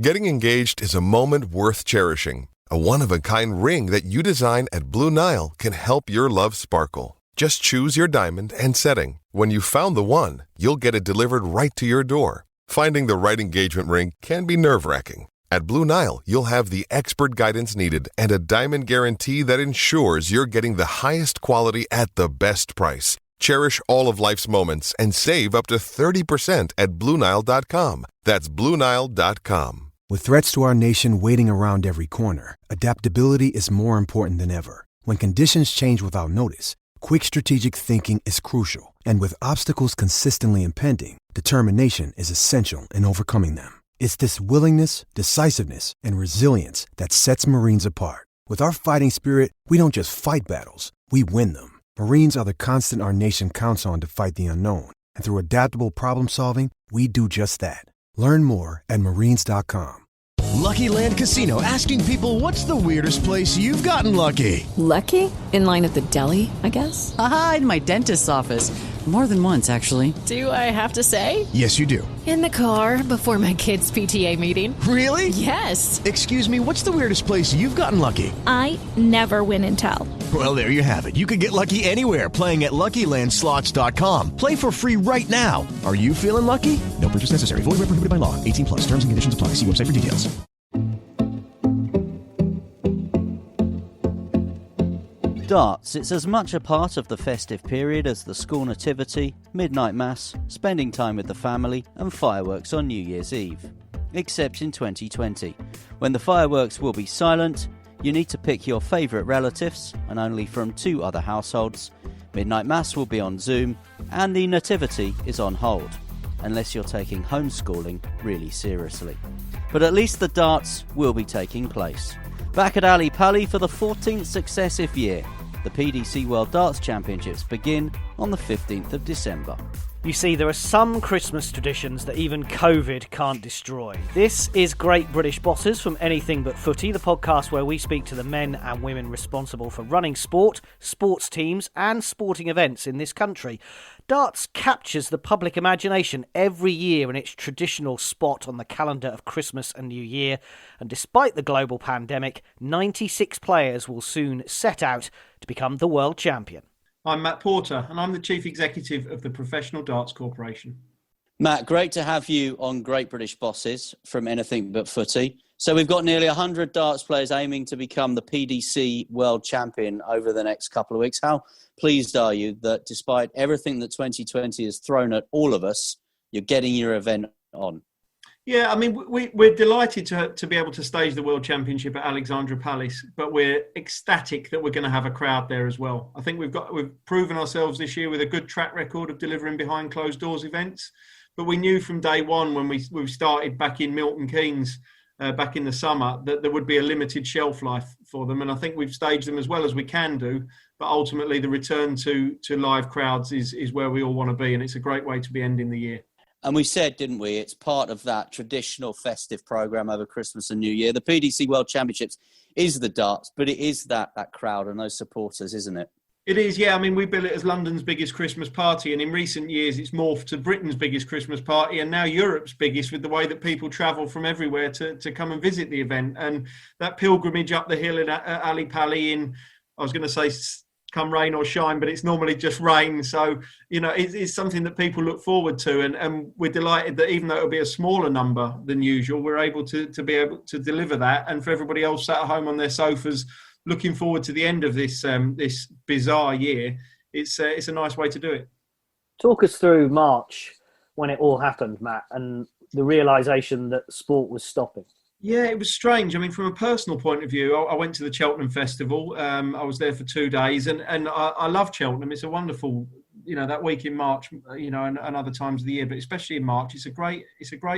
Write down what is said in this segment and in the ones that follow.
Getting engaged is a moment worth cherishing. A one-of-a-kind ring that you design at Blue Nile can help your love sparkle. Just choose your diamond and setting. When you've found the one, you'll get it delivered right to your door. Finding the right engagement ring can be nerve-wracking. At Blue Nile, you'll have the expert guidance needed and a diamond guarantee that ensures you're getting the highest quality at the best price. Cherish all of life's moments and save up to 30% at BlueNile.com. That's BlueNile.com. With threats to our nation waiting around every corner, adaptability is more important than ever. When conditions change without notice, quick strategic thinking is crucial. And with obstacles consistently impending, determination is essential in overcoming them. It's this willingness, decisiveness, and resilience that sets Marines apart. With our fighting spirit, we don't just fight battles, we win them. Marines are the constant our nation counts on to fight the unknown. And through adaptable problem solving, we do just that. Learn more at marines.com. Lucky Land Casino, asking people, what's the weirdest place you've gotten lucky? Lucky? In line at the deli, I guess? Aha, in my dentist's office. More than once, actually. Do I have to say? Yes, you do. In the car before my kids' PTA meeting. Really? Yes. Excuse me, what's the weirdest place you've gotten lucky? I never win and tell. Well, there you have it. You can get lucky anywhere, playing at LuckyLandSlots.com. Play for free right now. Are you feeling lucky? No purchase necessary. Void where prohibited by law. 18 plus. Terms and conditions apply. See website for details. Darts, it's as much a part of the festive period as the school nativity, midnight mass, spending time with the family, and fireworks on New Year's Eve. Except in 2020, when the fireworks will be silent, you need to pick your favourite relatives, and only from 2 other households. Midnight mass will be on Zoom, and the nativity is on hold, unless you're taking homeschooling really seriously. But at least the darts will be taking place. Back at Ali Pali for the 14th successive year, the PDC World Darts Championships begin on the 15th of December. You see, there are some Christmas traditions that even COVID can't destroy. This is Great British Bosses from Anything But Footy, the podcast where we speak to the men and women responsible for running sport, sports teams and sporting events in this country. Darts captures the public imagination every year in its traditional spot on the calendar of Christmas and New Year, and despite the global pandemic, 96 players will soon set out to become the world champion. I'm Matt Porter, and I'm the Chief Executive of the Professional Darts Corporation. Matt, great to have you on Great British Bosses from Anything But Footy. So we've got nearly 100 darts players aiming to become the PDC World Champion over the next couple of weeks. How pleased are you that despite everything that 2020 has thrown at all of us, you're getting your event on? Yeah, I mean, we're delighted to be able to stage the World Championship at Alexandra Palace, but we're ecstatic that we're going to have a crowd there as well. I think we've proven ourselves this year with a good track record of delivering behind closed doors events, but we knew from day one when we started back in Milton Keynes back in the summer that there would be a limited shelf life for them, and I think we've staged them as well as we can do, but ultimately the return to live crowds is where we all want to be, and it's a great way to be ending the year. And we said, didn't we, it's part of that traditional festive programme over Christmas and New Year. The PDC World Championships is the darts, but it is that crowd and those supporters, isn't it? It is, yeah. I mean, we bill it as London's biggest Christmas party, and in recent years it's morphed to Britain's biggest Christmas party and now Europe's biggest, with the way that people travel from everywhere to come and visit the event. And that pilgrimage up the hill at Ali Pali in, I was going to say, come rain or shine, but it's normally just rain. So, you know, it's something that people look forward to. And we're delighted that even though it'll be a smaller number than usual, we're able to be able to deliver that. And for everybody else sat at home on their sofas, looking forward to the end of this this bizarre year, it's a nice way to do it. Talk us through March when it all happened, Matt, and the realisation that sport was stopping. Yeah, it was strange. I mean, from a personal point of view, I went to the Cheltenham Festival. I was there for 2 days, and I love Cheltenham. It's a wonderful, you know, that week in March, you know, and other times of the year, but especially in March, it's a great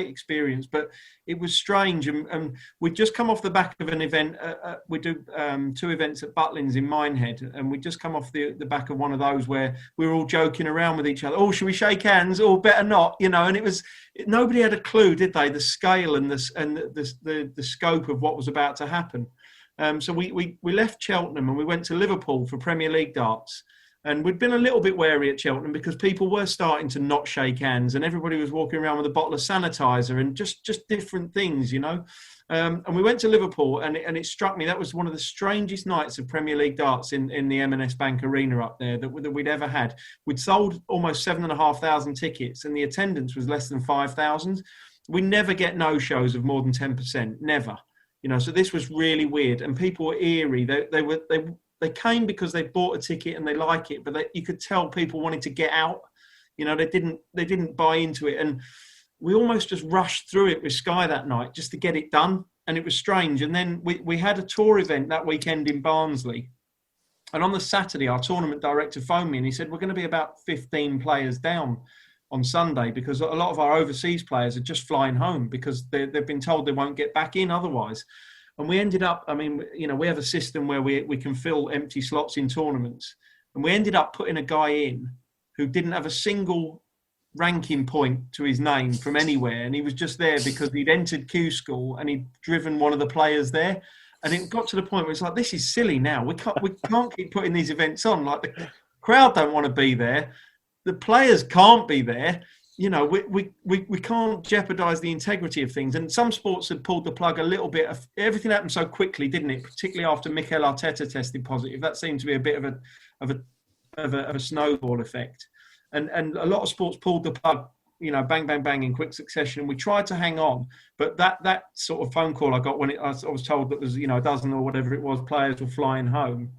experience. But it was strange, and we'd just come off the back of an event. We do 2 events at Butlins in Minehead, and we'd just come off the back of one of those where we were all joking around with each other. Oh, should we shake hands? Oh, better not, you know. And nobody had a clue, did they? The scale and the scope of what was about to happen. So we left Cheltenham and we went to Liverpool for Premier League darts. And we'd been a little bit wary at Cheltenham because people were starting to not shake hands, and everybody was walking around with a bottle of sanitizer and just different things, you know. And we went to Liverpool, and it struck me that was one of the strangest nights of Premier League darts in the M&S Bank Arena up there that we'd ever had. We'd sold almost 7,500 tickets, and the attendance was less than 5,000. We never get no-shows of more than 10%, never. You know, so this was really weird, and people were eerie. They came because they bought a ticket and they like it, but you could tell people wanted to get out. You know, they didn't buy into it, and we almost just rushed through it with Sky that night just to get it done, and it was strange. And then we had a tour event that weekend in Barnsley, and on the Saturday, our tournament director phoned me and he said, we're going to be about 15 players down on Sunday because a lot of our overseas players are just flying home because they've been told they won't get back in otherwise. And we ended up, I mean, you know, we have a system where we can fill empty slots in tournaments. And we ended up putting a guy in who didn't have a single ranking point to his name from anywhere. And he was just there because he'd entered Q School and he'd driven one of the players there. And it got to the point where it's like, this is silly now. We can't keep putting these events on. Like, the crowd don't want to be there. The players can't be there. You know, we can't jeopardise the integrity of things. And some sports had pulled the plug a little bit. Everything happened so quickly, didn't it? Particularly after Mikel Arteta tested positive. That seemed to be a bit of a snowball effect. And a lot of sports pulled the plug, you know, bang, bang, bang in quick succession. And we tried to hang on. But that sort of phone call I got when I was told that was, you know, a dozen or whatever it was, players were flying home.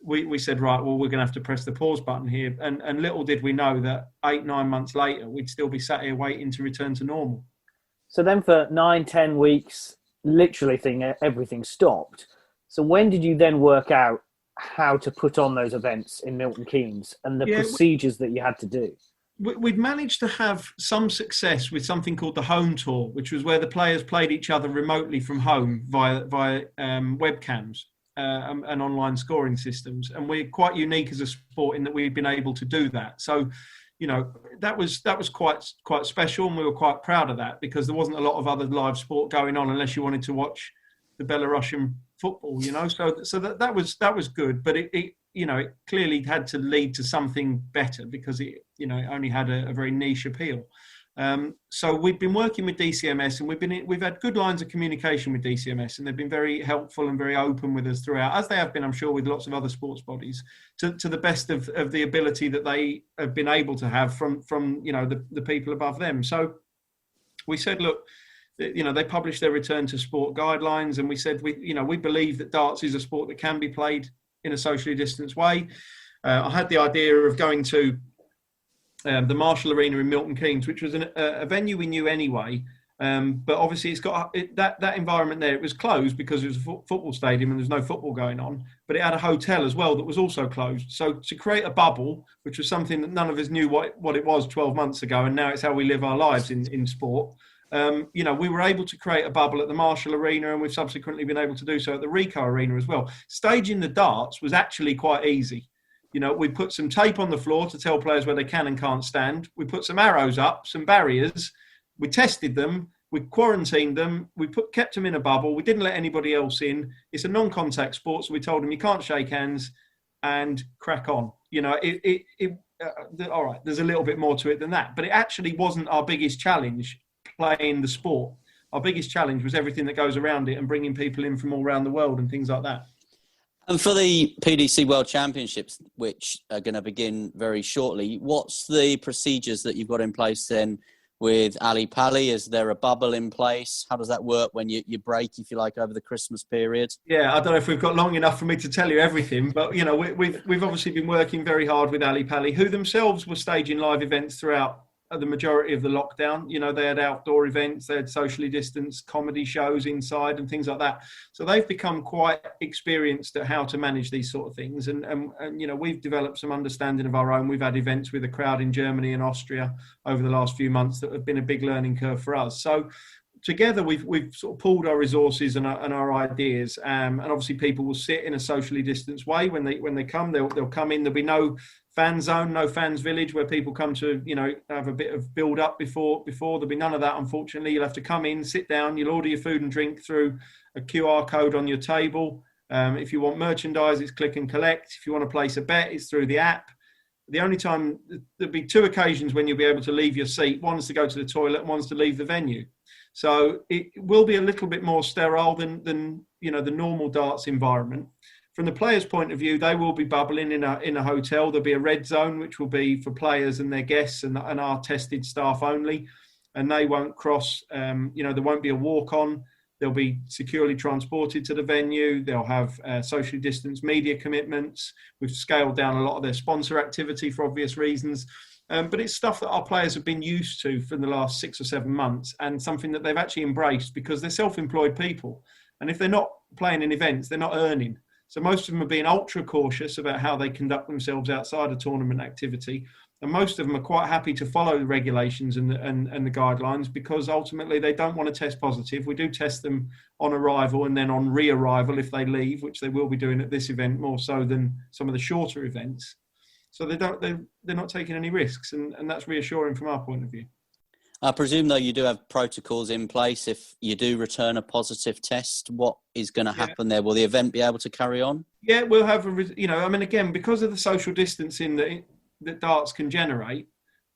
We said, right, well, we're going to have to press the pause button here. And little did we know that 8-9 months later, we'd still be sat here waiting to return to normal. So then for 9-10 weeks, literally everything stopped. So when did you then work out how to put on those events in Milton Keynes and the procedures that you had to do? We'd managed to have some success with something called the home tour, which was where the players played each other remotely from home via webcams. And online scoring systems, and we're quite unique as a sport in that we've been able to do that. So, you know, that was quite special, and we were quite proud of that because there wasn't a lot of other live sport going on unless you wanted to watch the Belarusian football. You know, so that was good, but it you know, it clearly had to lead to something better because it only had a very niche appeal. So we've been working with DCMS, and we've had good lines of communication with DCMS, and they've been very helpful and very open with us throughout, as they have been, I'm sure, with lots of other sports bodies, to the best of the ability that they have been able to have from you know, the people above them. So we said, look, you know, they published their return to sport guidelines, and we said we believe that darts is a sport that can be played in a socially distanced way. I had the idea of going to the Marshall Arena in Milton Keynes, which was a venue we knew anyway, but obviously it's got that environment there. It was closed because it was a football stadium and there's no football going on, but it had a hotel as well that was also closed. So to create a bubble, which was something that none of us knew what it was 12 months ago, and now it's how we live our lives in sport. You know, we were able to create a bubble at the Marshall Arena, and we've subsequently been able to do so at the Ricoh Arena as well. Staging the darts was actually quite easy. You know, we put some tape on the floor to tell players where they can and can't stand. We put some arrows up, some barriers. We tested them. We quarantined them. We kept them in a bubble. We didn't let anybody else in. It's a non-contact sport, so we told them you can't shake hands and crack on. You know, all right, there's a little bit more to it than that. But it actually wasn't our biggest challenge, playing the sport. Our biggest challenge was everything that goes around it and bringing people in from all around the world and things like that. And for the PDC World Championships, which are going to begin very shortly, what's the procedures that you've got in place then with Ali Pali? Is there a bubble in place? How does that work when you break, if you like, over the Christmas period? Yeah, I don't know if we've got long enough for me to tell you everything, but, you know, we've obviously been working very hard with Ali Pali, who themselves were staging live events throughout the majority of the lockdown. You know, they had outdoor events, they had socially distanced comedy shows inside and things like that. So they've become quite experienced at how to manage these sort of things. And you know, we've developed some understanding of our own. We've had events with a crowd in Germany and Austria over the last few months that have been a big learning curve for us. So together we've sort of pooled our resources and our ideas, and obviously people will sit in a socially distanced way when they come. They'll come in. There'll be no fan zone, no fans village where people come to, you know, have a bit of build up before. There'll be none of that, unfortunately. You'll have to come in, sit down. You'll order your food and drink through a QR code on your table. If you want merchandise, it's click and collect. If you want to place a bet, it's through the app. The only time, there'll be 2 occasions when you'll be able to leave your seat. One's to go to the toilet and one's to leave the venue. So it will be a little bit more sterile than the normal darts environment. From the players' point of view, they will be bubbling in a hotel. There'll be a red zone, which will be for players and their guests and our tested staff only. And they won't cross, there won't be a walk-on. They'll be securely transported to the venue. They'll have socially distanced media commitments. We've scaled down a lot of their sponsor activity for obvious reasons. But it's stuff that our players have been used to for the last 6 or 7 months, and something that they've actually embraced because they're self-employed people. And if they're not playing in events, they're not earning. So most of them are being ultra cautious about how they conduct themselves outside of tournament activity. And most of them are quite happy to follow the regulations and the guidelines because ultimately they don't want to test positive. We do test them on arrival and then on re-arrival if they leave, which they will be doing at this event more so than some of the shorter events. So they're not taking any risks, and that's reassuring from our point of view. I presume, though, you do have protocols in place. If you do return a positive test, what is going to happen there? Will the event be able to carry on? Yeah, we'll have, again, because of the social distancing that darts can generate,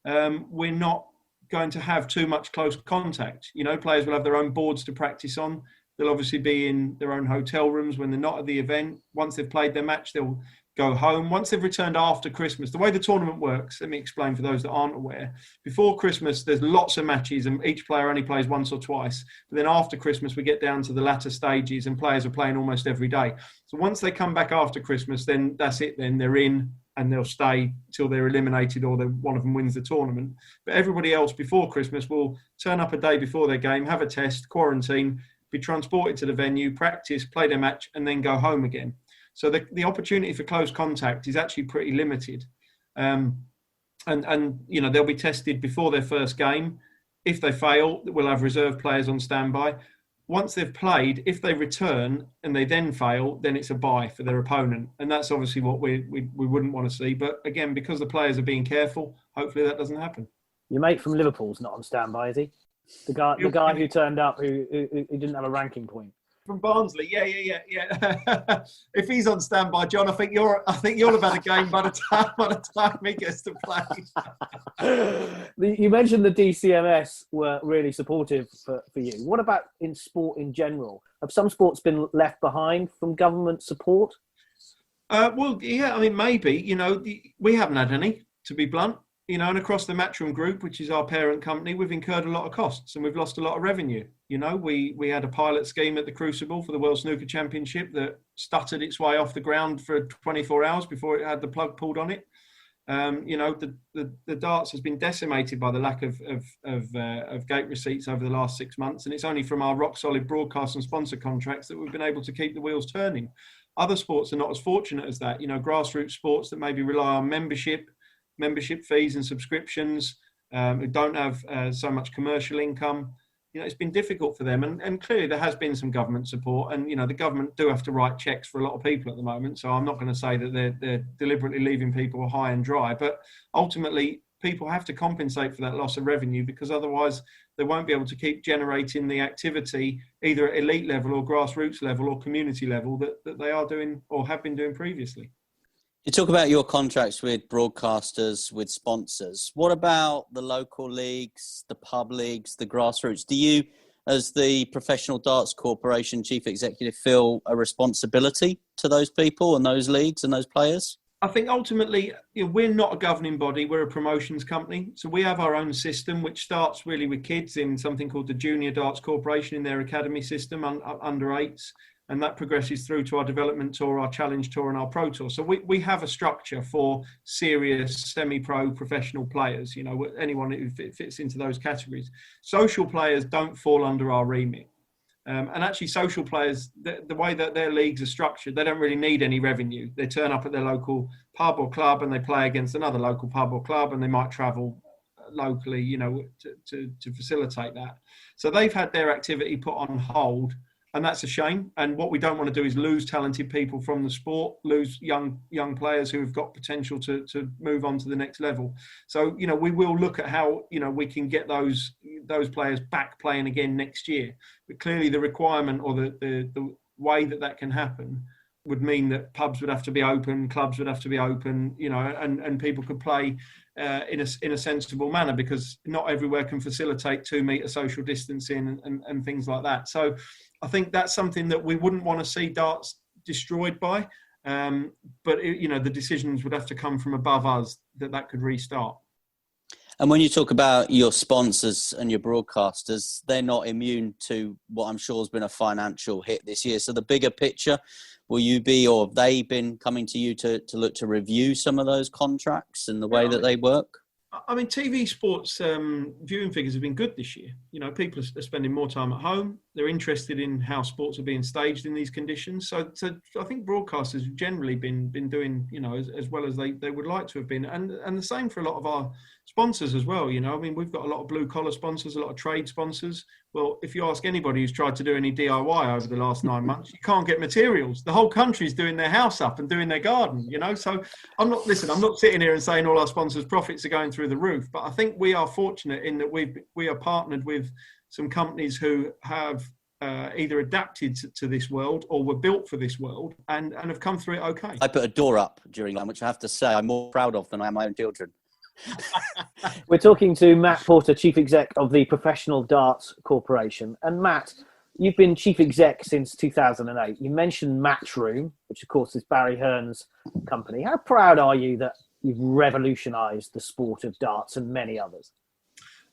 we're not going to have too much close contact. Players will have their own boards to practice on. They'll obviously be in their own hotel rooms when they're not at the event. Once they've played their match, they'll go home. Once they've returned after Christmas, the way the tournament works, let me explain for those that aren't aware. Before Christmas, there's lots of matches and each player only plays once or twice. But then after Christmas, we get down to the latter stages and players are playing almost every day. So once they come back after Christmas, then that's it. Then they're in and they'll stay till they're eliminated or one of them wins the tournament. But everybody else before Christmas will turn up a day before their game, have a test, quarantine, be transported to the venue, practice, play their match, and then go home again. So the opportunity for close contact is actually pretty limited. And they'll be tested before their first game. If they fail, we'll have reserve players on standby. Once they've played, if they return and they then fail, then it's a bye for their opponent. And that's obviously what we wouldn't want to see. But again, because the players are being careful, hopefully that doesn't happen. Your mate from Liverpool's not on standby, is he? The guy who turned up who didn't have a ranking point. From Barnsley, yeah. If he's on standby, John, I think you'll have had a game by the time he gets to play. You mentioned the DCMS were really supportive for you. What about in sport in general? Have some sports been left behind from government support? Maybe. We haven't had any, to be blunt. And across the Matchroom Group, which is our parent company, we've incurred a lot of costs and we've lost a lot of revenue. We had a pilot scheme at the Crucible for the World Snooker Championship that stuttered its way off the ground for 24 hours before it had the plug pulled on it. The darts has been decimated by the lack of gate receipts over the last 6 months, and it's only from our rock solid broadcast and sponsor contracts that we've been able to keep the wheels turning. Other sports are not as fortunate as that. Grassroots sports that maybe rely on membership fees and subscriptions, who don't have so much commercial income. It's been difficult for them. And clearly there has been some government support. And, the government do have to write checks for a lot of people at the moment. So I'm not going to say that they're deliberately leaving people high and dry. But ultimately, people have to compensate for that loss of revenue because otherwise they won't be able to keep generating the activity either at elite level or grassroots level or community level that they are doing or have been doing previously. You talk about your contracts with broadcasters, with sponsors. What about the local leagues, the pub leagues, the grassroots? Do you, as the Professional Darts Corporation Chief Executive, feel a responsibility to those people and those leagues and those players? I think ultimately, we're not a governing body, we're a promotions company. So we have our own system, which starts really with kids in something called the Junior Darts Corporation in their academy system, under eights. And that progresses through to our development tour, our challenge tour and our pro tour. So we have a structure for serious semi-pro professional players, anyone who fits into those categories. Social players don't fall under our remit. And actually social players, the way that their leagues are structured, they don't really need any revenue. They turn up at their local pub or club and they play against another local pub or club and they might travel locally, to facilitate that. So they've had their activity put on hold. And that's a shame. And what we don't want to do is lose talented people from the sport, lose young players who have got potential to move on to the next level. So, we will look at how, we can get those players back playing again next year. But clearly the requirement or the way that can happen would mean that pubs would have to be open, clubs would have to be open, and people could play in a sensible manner, because not everywhere can facilitate 2 metre social distancing and things like that. So I think that's something that we wouldn't want to see darts destroyed by. But the decisions would have to come from above us that could restart. And when you talk about your sponsors and your broadcasters, they're not immune to what I'm sure has been a financial hit this year. So the bigger picture, will you be, or have they been coming to you to look to review some of those contracts and the way that they work? I mean, TV sports viewing figures have been good this year. People are spending more time at home. They're interested in how sports are being staged in these conditions. So I think broadcasters have generally been doing, as well as they would like to have been. And the same for a lot of our sponsors as well. I mean, we've got a lot of blue collar sponsors, a lot of trade sponsors. Well, if you ask anybody who's tried to do any DIY over the last 9 months, you can't get materials. The whole country's doing their house up and doing their garden, So I'm not sitting here and saying all our sponsors' profits are going through the roof, but I think we are fortunate in that we are partnered with some companies who have either adapted to this world or were built for this world and have come through it okay. I put a door up during that, which I have to say I'm more proud of than I am my own children. We're talking to Matt Porter, Chief Exec of the Professional Darts Corporation. And Matt, you've been Chief Exec since 2008. You mentioned Matchroom, which of course is Barry Hearn's company. How proud are you that you've revolutionised the sport of darts and many others?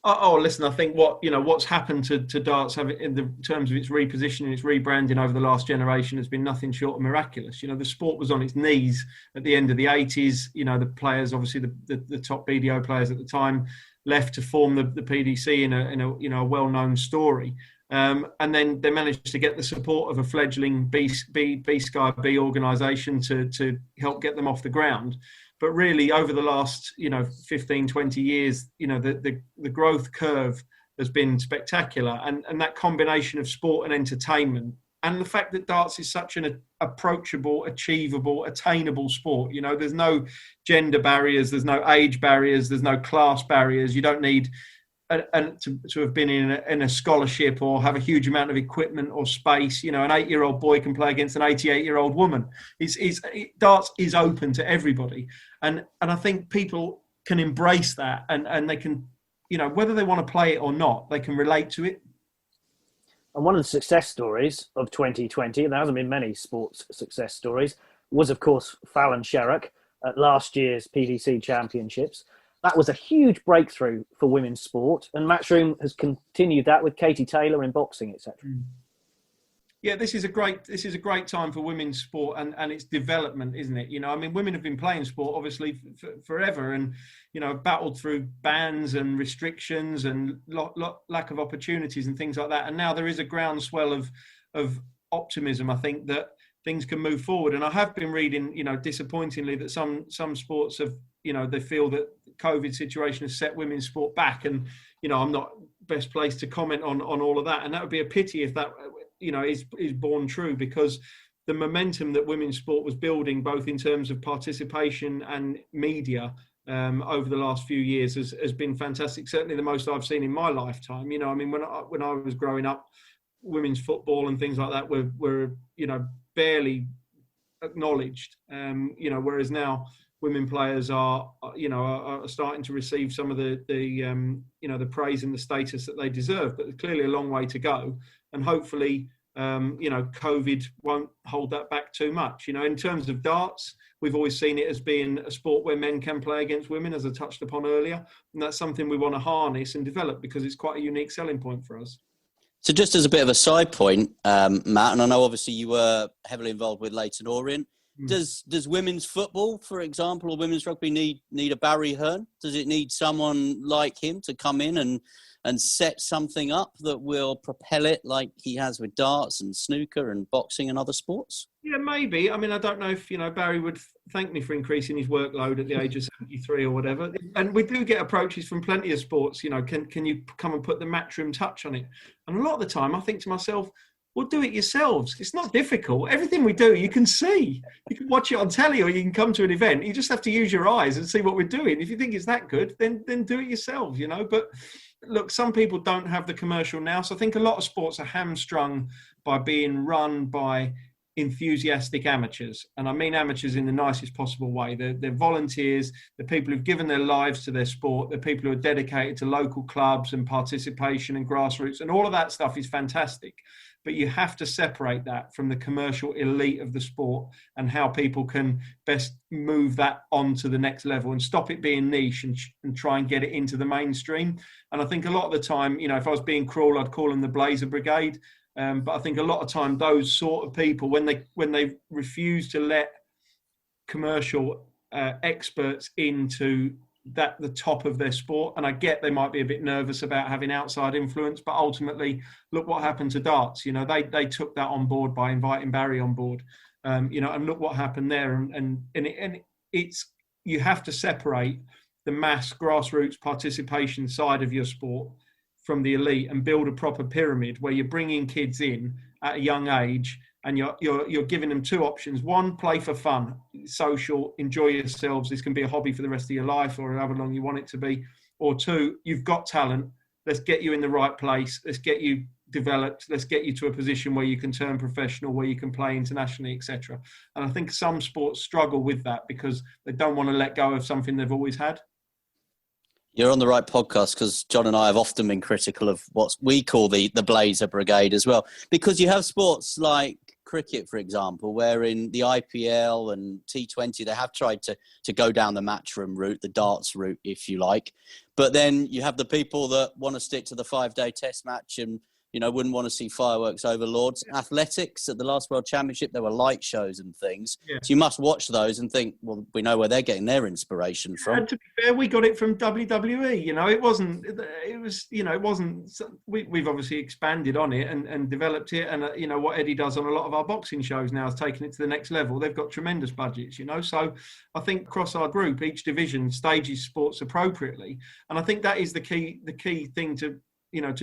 Oh, listen, I think what's happened to darts in the terms of its repositioning, its rebranding over the last generation has been nothing short of miraculous. The sport was on its knees at the end of the 80s. The players, obviously the top BDO players at the time, left to form the PDC in a well-known story. And then they managed to get the support of a fledgling B Sky B organisation to help get them off the ground. But really, over the last 15, 20 years, the growth curve has been spectacular, and that combination of sport and entertainment, and the fact that darts is such an approachable, achievable, attainable sport. There's no gender barriers, there's no age barriers, there's no class barriers. You don't need to have been in a scholarship or have a huge amount of equipment or space. An 8-year-old boy can play against an 88-year-old woman. Darts is open to everybody, and I think people can embrace that, and they can, whether they want to play it or not, they can relate to it. And one of the success stories of 2020, and there hasn't been many sports success stories, was of course Fallon Sherrock at last year's PDC Championships. That was a huge breakthrough for women's sport, and Matchroom has continued that with Katie Taylor in boxing, etc. Yeah, this is a great time for women's sport and its development, isn't it? Women have been playing sport obviously forever, and battled through bans and restrictions and lack of opportunities and things like that. And now there is a groundswell of optimism, I think, that things can move forward. And I have been reading, disappointingly, that some sports have, they feel that COVID situation has set women's sport back, and I'm not best placed to comment on all of that, and that would be a pity if that is borne true, because the momentum that women's sport was building, both in terms of participation and media over the last few years, has been fantastic. Certainly the most I've seen in my lifetime. When I was growing up, women's football and things like that were barely acknowledged, whereas now women players are starting to receive some of the praise and the status that they deserve, but there's clearly a long way to go, and hopefully COVID won't hold that back too much. In terms of darts, we've always seen it as being a sport where men can play against women, as I touched upon earlier, and that's something we want to harness and develop, because it's quite a unique selling point for us. So just as a bit of a side point, Matt, and I know obviously you were heavily involved with Leyton Orient. Does women's football, for example, or women's rugby need a Barry Hearn? Does it need someone like him to come in and set something up that will propel it like he has with darts and snooker and boxing and other sports? Yeah, maybe. I don't know if, Barry would thank me for increasing his workload at the age of 73 or whatever. And we do get approaches from plenty of sports, can you come and put the Matchroom touch on it? And a lot of the time I think to myself, well, do it yourselves. It's not difficult. Everything we do, you can see. You can watch it on telly, or you can come to an event. You just have to use your eyes and see what we're doing. If you think it's that good, then do it yourselves, But look, some people don't have the commercial now. So I think a lot of sports are hamstrung by being run by enthusiastic amateurs, and I mean amateurs in the nicest possible way. They're volunteers, they're people who've given their lives to their sport, they're people who are dedicated to local clubs and participation and grassroots, and all of that stuff is fantastic. But you have to separate that from the commercial elite of the sport and how people can best move that on to the next level and stop it being niche and try and get it into the mainstream. And I think a lot of the time, if I was being cruel, I'd call them the Blazer Brigade. But I think a lot of time those sort of people, when they refuse to let commercial experts into the top of their sport, and I get they might be a bit nervous about having outside influence, but ultimately look what happened to darts. They took that on board by inviting Barry on board, and look what happened there. And it's, you have to separate the mass grassroots participation side of your sport from the elite and build a proper pyramid where you're bringing kids in at a young age and you're giving them two options. One, play for fun, social, enjoy yourselves. This can be a hobby for the rest of your life or however long you want it to be. Or two, you've got talent. Let's get you in the right place. Let's get you developed. Let's get you to a position where you can turn professional, where you can play internationally, etc. And I think some sports struggle with that because they don't want to let go of something they've always had. You're on the right podcast, because John and I have often been critical of what we call the Blazer Brigade as well. Because you have sports like cricket, for example, where in the IPL and T20, they have tried to go down the matchroom route, the darts route, if you like. But then you have the people that want to stick to the 5-day test match and, wouldn't want to see fireworks over Lords. Athletics, at the last World Championship, there were light shows and things. Yeah. So you must watch those and think, well, we know where they're getting their inspiration from. And to be fair, we got it from WWE. We've obviously expanded on it and developed it. And, what Eddie does on a lot of our boxing shows now is taking it to the next level. They've got tremendous budgets, So I think across our group, each division stages sports appropriately. And I think that is the key thing to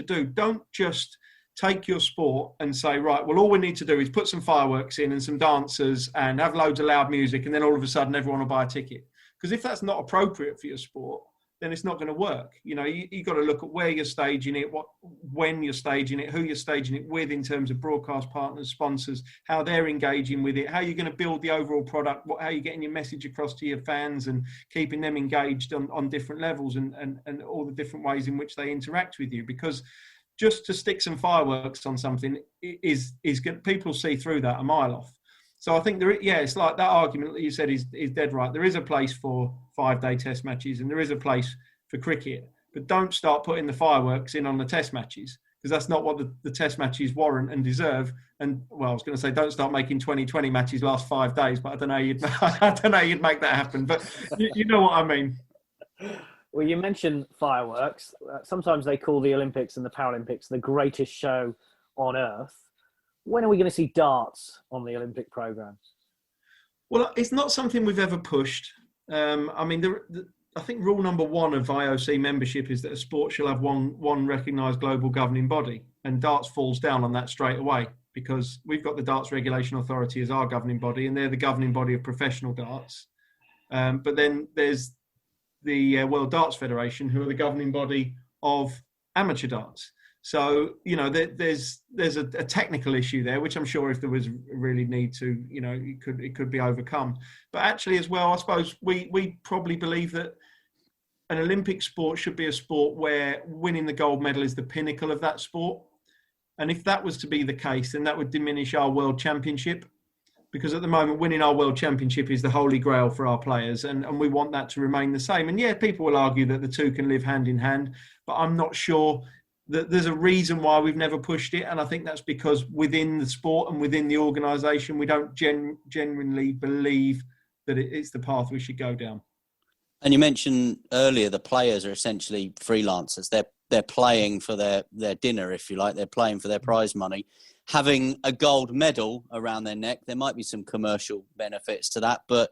do. Don't just take your sport and say, right, well, all we need to do is put some fireworks in and some dancers and have loads of loud music, and then all of a sudden everyone will buy a ticket. Because if that's not appropriate for your sport, then it's not going to work. You've got to look at where you're staging it, when you're staging it, who you're staging it with in terms of broadcast partners, sponsors, how they're engaging with it, how you're going to build the overall product, how you're getting your message across to your fans and keeping them engaged on different levels and all the different ways in which they interact with you. Because just to stick some fireworks on something is good. People see through that a mile off. So I think it's like that argument that you said is dead right. There is a place for 5-day test matches and there is a place for cricket, but don't start putting the fireworks in on the test matches, because that's not what the test matches warrant and deserve. And I was going to say, don't start making 2020 matches last 5 days, but I don't know you'd make that happen. But you know what I mean. Well, you mentioned fireworks. Sometimes they call the Olympics and the Paralympics the greatest show on earth. When are we going to see darts on the Olympic programme? Well, it's not something we've ever pushed. I think rule number 1 of IOC membership is that a sport shall have one recognised global governing body, and darts falls down on that straight away, because we've got the Darts Regulation Authority as our governing body, and they're the governing body of professional darts. But then there's the World Darts Federation, who are the governing body of amateur darts. So, there's a technical issue there, which I'm sure if there was really need to, it could be overcome. But actually as well, I suppose we probably believe that an Olympic sport should be a sport where winning the gold medal is the pinnacle of that sport. And if that was to be the case, then that would diminish our World Championship, because at the moment winning our World Championship is the holy grail for our players, and we want that to remain the same. And yeah, people will argue that the two can live hand in hand, but I'm not sure that there's a reason why we've never pushed it. And I think that's because within the sport and within the organisation, we don't genuinely believe that it's the path we should go down. And you mentioned earlier the players are essentially freelancers. They're playing for their dinner, if you like. They're playing for their prize money. Having a gold medal around their neck, there might be some commercial benefits to that, but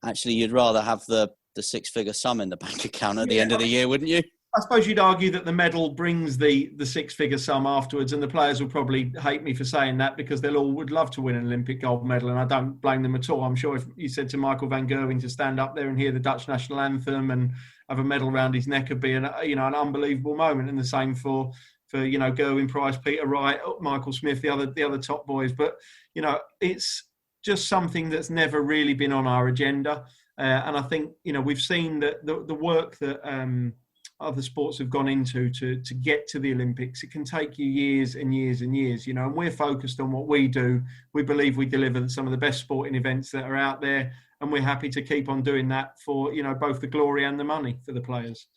actually you'd rather have the 6-figure sum in the bank account at the end of the year, wouldn't you? I suppose you'd argue that the medal brings the 6-figure sum afterwards, and the players will probably hate me for saying that, because they all would love to win an Olympic gold medal, and I don't blame them at all. I'm sure if you said to Michael van Gerwen to stand up there and hear the Dutch national anthem and have a medal around his neck, would be an unbelievable moment. And the same for Gerwyn Price, Peter Wright, Michael Smith, the other top boys. But it's just something that's never really been on our agenda. And I think we've seen that the work that other sports have gone into to get to the Olympics, it can take you years and years and years. And we're focused on what we do. We believe we deliver some of the best sporting events that are out there, and we're happy to keep on doing that for both the glory and the money for the players.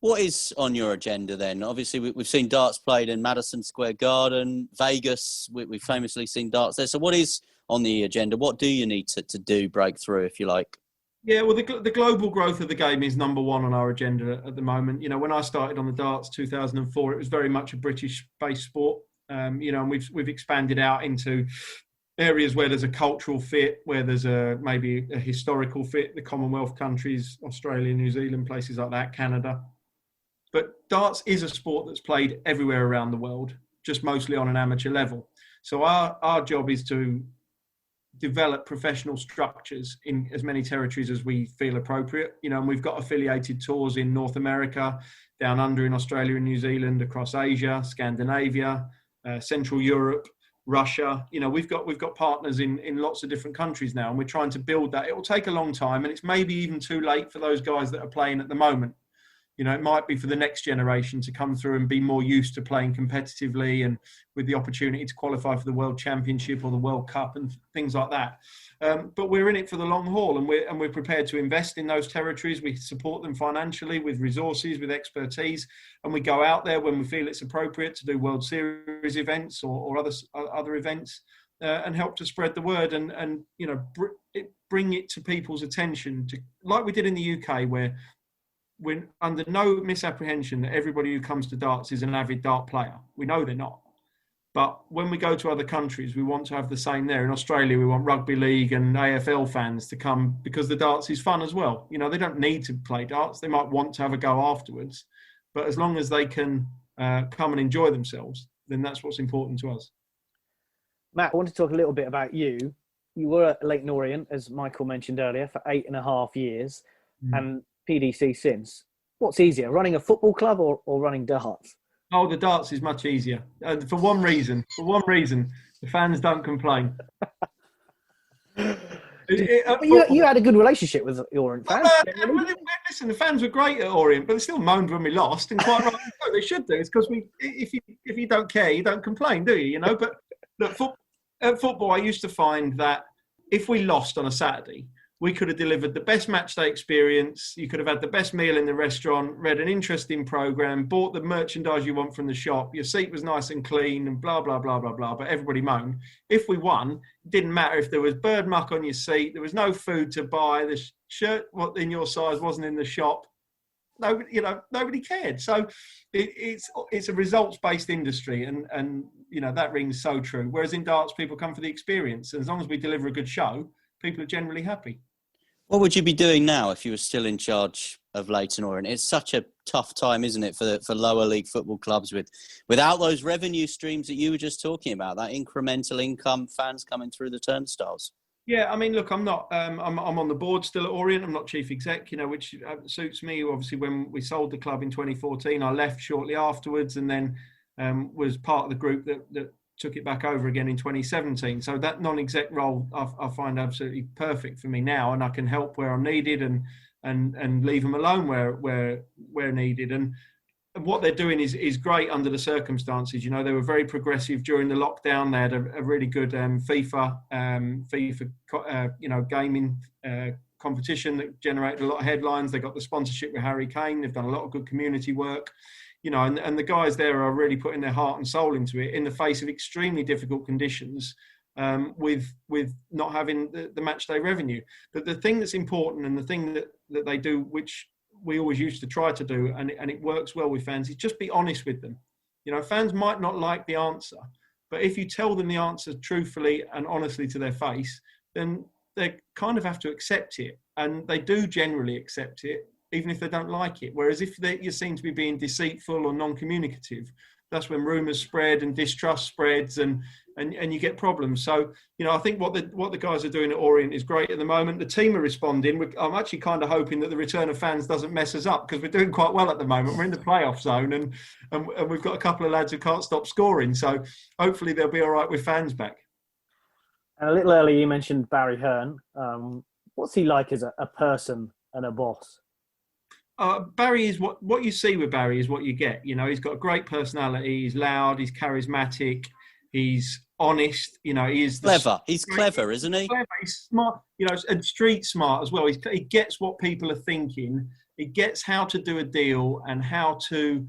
What is on your agenda then? Obviously, we've seen darts played in Madison Square Garden, Vegas. We've famously seen darts there. So what is on the agenda? What do you need to do, break through, if you like? Yeah, well, the global growth of the game is number one on our agenda at the moment. When I started on the darts 2004, it was very much a British-based sport. And we've expanded out into areas where there's a cultural fit, where there's maybe a historical fit, the Commonwealth countries, Australia, New Zealand, places like that, Canada. But darts is a sport that's played everywhere around the world, just mostly on an amateur level. So our job is to develop professional structures in as many territories as we feel appropriate. And we've got affiliated tours in North America, down under in Australia and New Zealand, across Asia, Scandinavia, Central Europe, Russia. We've got partners in lots of different countries now, and we're trying to build that. It will take a long time, and it's maybe even too late for those guys that are playing at the moment. It might be for the next generation to come through and be more used to playing competitively and with the opportunity to qualify for the World Championship or the World Cup and things like that. But we're in it for the long haul, and we're prepared to invest in those territories. We support them financially with resources, with expertise, and we go out there when we feel it's appropriate to do World Series events or other events and help to spread the word and bring it to people's attention, like we did in the UK, where we're under no misapprehension that everybody who comes to darts is an avid dart player. We know they're not. But when we go to other countries, we want to have the same there. In Australia, we want rugby league and AFL fans to come because the darts is fun as well. They don't need to play darts. They might want to have a go afterwards. But as long as they can come and enjoy themselves, then that's what's important to us. Matt, I want to talk a little bit about you. You were at Leyton Orient, as Michael mentioned earlier, for 8.5 years. And PDC since. What's easier, running a football club or running darts? Oh, the darts is much easier. For one reason, the fans don't complain. You had a good relationship with the Orient fans. Listen, the fans were great at Orient, but they still moaned when we lost, and quite rightly so. They should do. It's because if you don't care, you don't complain, do you? But look, at football, I used to find that if we lost on a Saturday, we could have delivered the best match day experience. You could have had the best meal in the restaurant, read an interesting programme, bought the merchandise you want from the shop. Your seat was nice and clean and blah, blah, blah, blah, blah. But everybody moaned. If we won, it didn't matter if there was bird muck on your seat. There was no food to buy. The shirt in your size wasn't in the shop. Nobody cared. So it's a results-based industry. And that rings so true. Whereas in darts, people come for the experience. And as long as we deliver a good show, people are generally happy. What would you be doing now if you were still in charge of Leyton Orient? It's such a tough time, isn't it, for lower league football clubs without those revenue streams that you were just talking about, that incremental income, fans coming through the turnstiles? Yeah, I mean, look, I'm not. I'm on the board still at Orient. I'm not chief exec, which suits me. Obviously, when we sold the club in 2014, I left shortly afterwards, and then was part of the group that took it back over again in 2017. So that non-exec role I find absolutely perfect for me now, and I can help where I'm needed and leave them alone where needed. And what they're doing is great under the circumstances. They were very progressive during the lockdown. They had a really good FIFA gaming competition that generated a lot of headlines. They got the sponsorship with Harry Kane. They've done a lot of good community work. And the guys there are really putting their heart and soul into it in the face of extremely difficult conditions, with not having the match day revenue. But the thing that's important, and the thing that they do, which we always used to try to do, and it works well with fans, is just be honest with them. Fans might not like the answer, but if you tell them the answer truthfully and honestly to their face, then they kind of have to accept it, and they do generally accept it, even if they don't like it. Whereas if you seem to be being deceitful or non-communicative, that's when rumours spread and distrust spreads, and you get problems. So, I think what the guys are doing at Orient is great at the moment. The team are responding. I'm actually kind of hoping that the return of fans doesn't mess us up, because we're doing quite well at the moment. We're in the playoff zone, and we've got a couple of lads who can't stop scoring. So hopefully they'll be all right with fans back. And a little earlier, you mentioned Barry Hearn. What's he like as a person and a boss? Barry is what you see with Barry is what you get. He's got a great personality. He's loud. He's charismatic. He's honest. He is clever. He's clever, isn't he? Clever. He's smart. And street smart as well. He gets what people are thinking. He gets how to do a deal and how to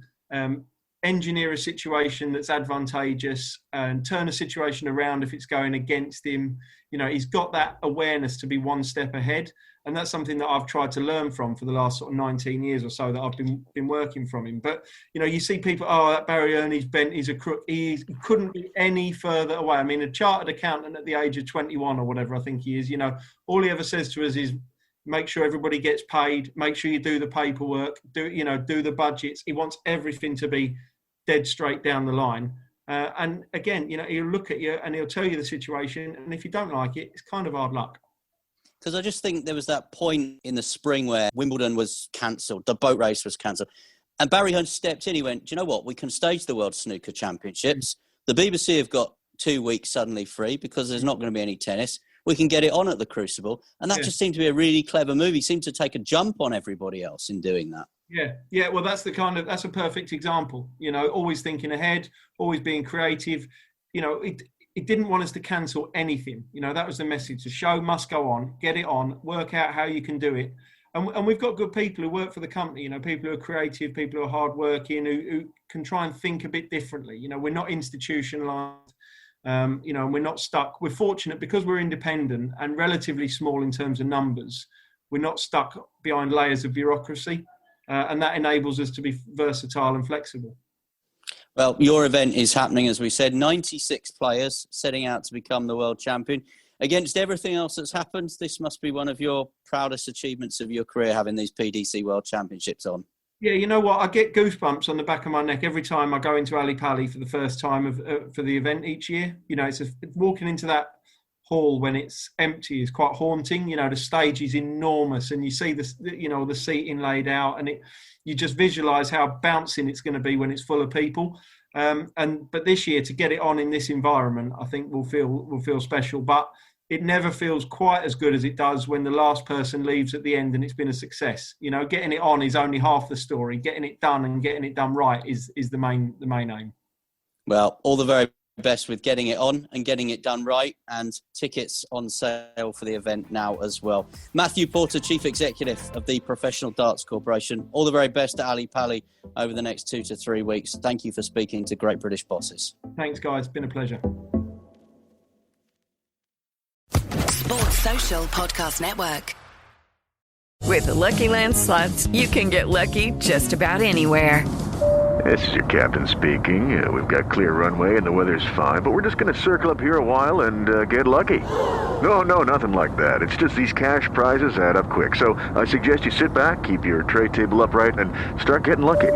engineer a situation that's advantageous and turn a situation around if it's going against him. He's got that awareness to be one step ahead. And that's something that I've tried to learn from for the last sort of 19 years or so that I've been working from him. But, you see people, that Barry Hearn, he's bent, he's a crook. He couldn't be any further away. I mean, a chartered accountant at the age of 21 or whatever I think he is, all he ever says to us is, make sure everybody gets paid, make sure you do the paperwork, do the budgets. He wants everything to be dead straight down the line. And again, he'll look at you and he'll tell you the situation. And if you don't like it, it's kind of hard luck. Because I just think there was that point in the spring where Wimbledon was cancelled, the boat race was cancelled. And Barry Hearn stepped in, he went, do you know what? We can stage the World Snooker Championships. The BBC have got 2 weeks suddenly free because there's not going to be any tennis. We can get it on at the Crucible. And that just seemed to be a really clever move. He seemed to take a jump on everybody else in doing that. Yeah. Well, that's a perfect example. Always thinking ahead, always being creative. It didn't want us to cancel anything. That was the message. The show must go on, get it on, work out how you can do it. And we've got good people who work for the company, people who are creative, people who are hardworking, who can try and think a bit differently. We're not institutionalized, and we're not stuck. We're fortunate because we're independent and relatively small in terms of numbers. We're not stuck behind layers of bureaucracy, and that enables us to be versatile and flexible. Well, your event is happening, as we said, 96 players setting out to become the world champion. Against everything else that's happened, this must be one of your proudest achievements of your career, having these PDC World Championships on. Yeah, you know what? I get goosebumps on the back of my neck every time I go into Ali Pali for the first time for the event each year. It's walking into that hall when it's empty is quite haunting. The stage is enormous and you see the seating laid out, and you just visualize how bouncing it's going to be when it's full of people. But this year, to get it on in this environment, I think will feel special. But it never feels quite as good as it does when the last person leaves at the end and it's been a success. Getting it on is only half the story. Getting it done and getting it done right is the main aim. Well, all the very best with getting it on and getting it done right, and tickets on sale for the event now as well. Matthew Porter, Chief Executive of the Professional Darts Corporation. All the very best to Ali Pali over the next 2 to 3 weeks. Thank you for speaking to Great British Bosses. Thanks, guys. It's been a pleasure. Sports Social Podcast Network. With the Lucky Land Slots, you can get lucky just about anywhere. This is your captain speaking. We've got clear runway and the weather's fine, but we're just going to circle up here a while and get lucky. No, nothing like that. It's just these cash prizes add up quick. So I suggest you sit back, keep your tray table upright, and start getting lucky.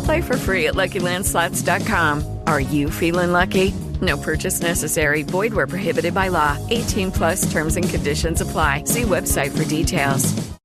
Play for free at LuckyLandSlots.com. Are you feeling lucky? No purchase necessary. Void where prohibited by law. 18+ terms and conditions apply. See website for details.